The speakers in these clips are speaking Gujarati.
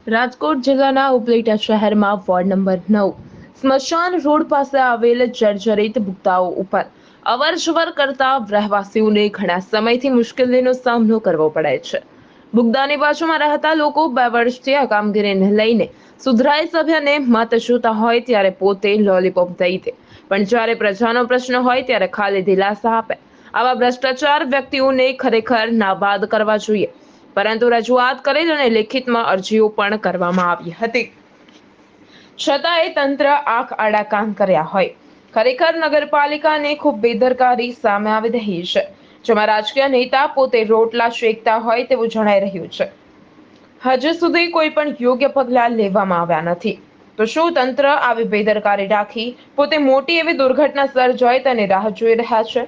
રાજકોટ જિલ્લાના ઉપલેટા શહેરમાં વોર્ડ નંબર 9 સ્મશાન રોડ પાસે આવેલ જર્જરિત ભૂગતાઓ ઉપર અવરજવર કરતા રહેવાસીઓને ઘણા સમયથી મુશ્કેલીનો સામનો કરવો પડે છે। ભૂગદાની બાજુમાં રહેતા લોકો 2 વર્ષથી આ કામગીરીને લઈને સુધરાઈ સભ્યને મત જોતા હોય ત્યારે પોતે લોલીપોપ દઈ દે, પણ જ્યારે પ્રજાનો પ્રશ્ન હોય ત્યારે ખાલી દિલાસા આપે। આવા ભ્રષ્ટાચાર વ્યક્તિઓને ખરેખર નાબાદ કરવા જોઈએ, પરંતુ રજૂઆત કરેલ અને લેખિતમાં અરજીઓ પણ કરવામાં આવી હતી, છતાંય તંત્ર આંખ આડા કાન કર્યા હોય। ખરેખર નગરપાલિકાને ખૂબ બેદરકારી સામે આવી રહી છે, જેમાં રાજકીય નેતા પોતે રોટલા શેકતા હોય તેવું જણાઈ રહ્યું છે। હજુ સુધી કોઈ પણ યોગ્ય પગલાં લેવામાં આવ્યા નથી, તો શું તંત્ર આવી બેદરકારી રાખી પોતે મોટી એવી દુર્ઘટના સર્જાય તેની રાહ જોઈ રહ્યા છે?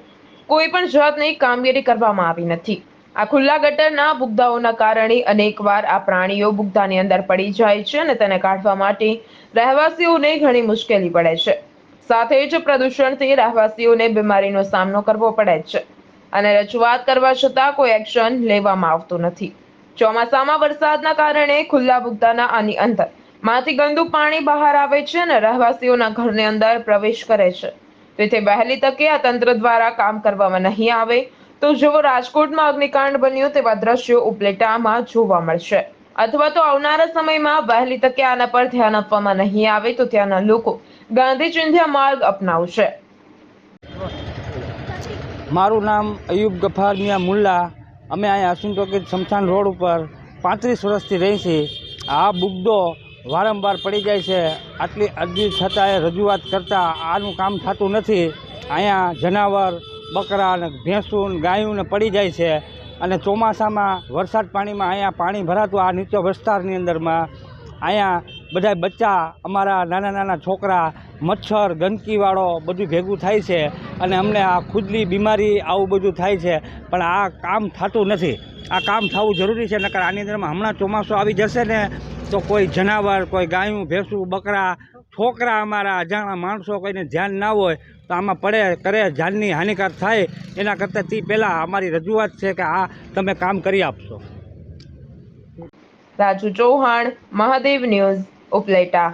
કોઈ પણ જાતની કામગીરી કરવામાં આવી નથી। આ ખુલ્લા ગટરના ભૂગદાઓના કારણે અનેકવાર આ પ્રાણીઓ ભૂગદાની અંદર પડી જાય છે અને તેને કાઢવા માટે રહેવાસીઓને ઘણી મુશ્કેલી પડે છે। સાથે જ પ્રદૂષણથી રહેવાસીઓને બીમારીનો સામનો કરવો પડે છે અને રજૂઆત કરવા છતાં કોઈ એક્શન લેવામાં આવતું નથી। ચોમાસામાં વરસાદના કારણે ખુલ્લા ભૂગદાના આની અંદર માંથી ગંદુ પાણી બહાર આવે છે અને રહેવાસીઓના ઘરની અંદર પ્રવેશ કરે છે। તેથી વહેલી તકે આ તંત્ર દ્વારા કામ કરવામાં નહીં આવે તો જેવો રાજકોટમાં અગ્નિકાંડ બન્યો તેવા દ્રશ્યો ઉપલેટામાં જોવા મળશે, અથવા તો આવનારા સમયમાં વહેલી તકે આના પર ધ્યાન આપવામાં નહીં આવે તો ત્યાંના લોકો ગાંધી ચિંધ્યા માર્ગ અપનાવશે। મારું નામ અયુબ ગફાર મિયા મુલ્લા। અમે અહીંયા અસિંટોકીજ સ્મશાન રોડ ઉપર 35 વર્ષથી રહી છીએ। આ બુગદો વારંવાર પડી જાય છે, આટલી અરજી છતાંય રજૂઆત કરતાં આનું કામ થતું નથી। અહીંયા જનાવર, બકરા અને ભેંસું ગાયું પડી જાય છે અને ચોમાસામાં વરસાદ પાણીમાં અહીંયા પાણી ભરાતું આ નીચો વિસ્તારની અંદરમાં અહીંયા બધા બચ્ચા, અમારા નાના નાના છોકરા, મચ્છર, ગંદકીવાળો બધું ભેગું થાય છે અને અમને આ ખુદલી બીમારી આવું બધું થાય છે, પણ આ કામ થતું નથી। આ કામ થવું જરૂરી છે, નકર આની અંદરમાં હમણાં ચોમાસું આવી જશે ને તો કોઈ જનાવર, કોઈ ગાયું, ભેંસું, બકરા, છોકરા, અમારા અજાણા માણસો કોઈને ધ્યાન ના હોય તો આમાં પડે કરે જાનની હાનિકાર થાય। એના કરતાં તે પહેલાં અમારી રજૂઆત છે કે આ તમે કામ કરી આપશો। રાજુ ચૌહાણ, મહાદેવ ન્યૂઝ, ઉપલેટા।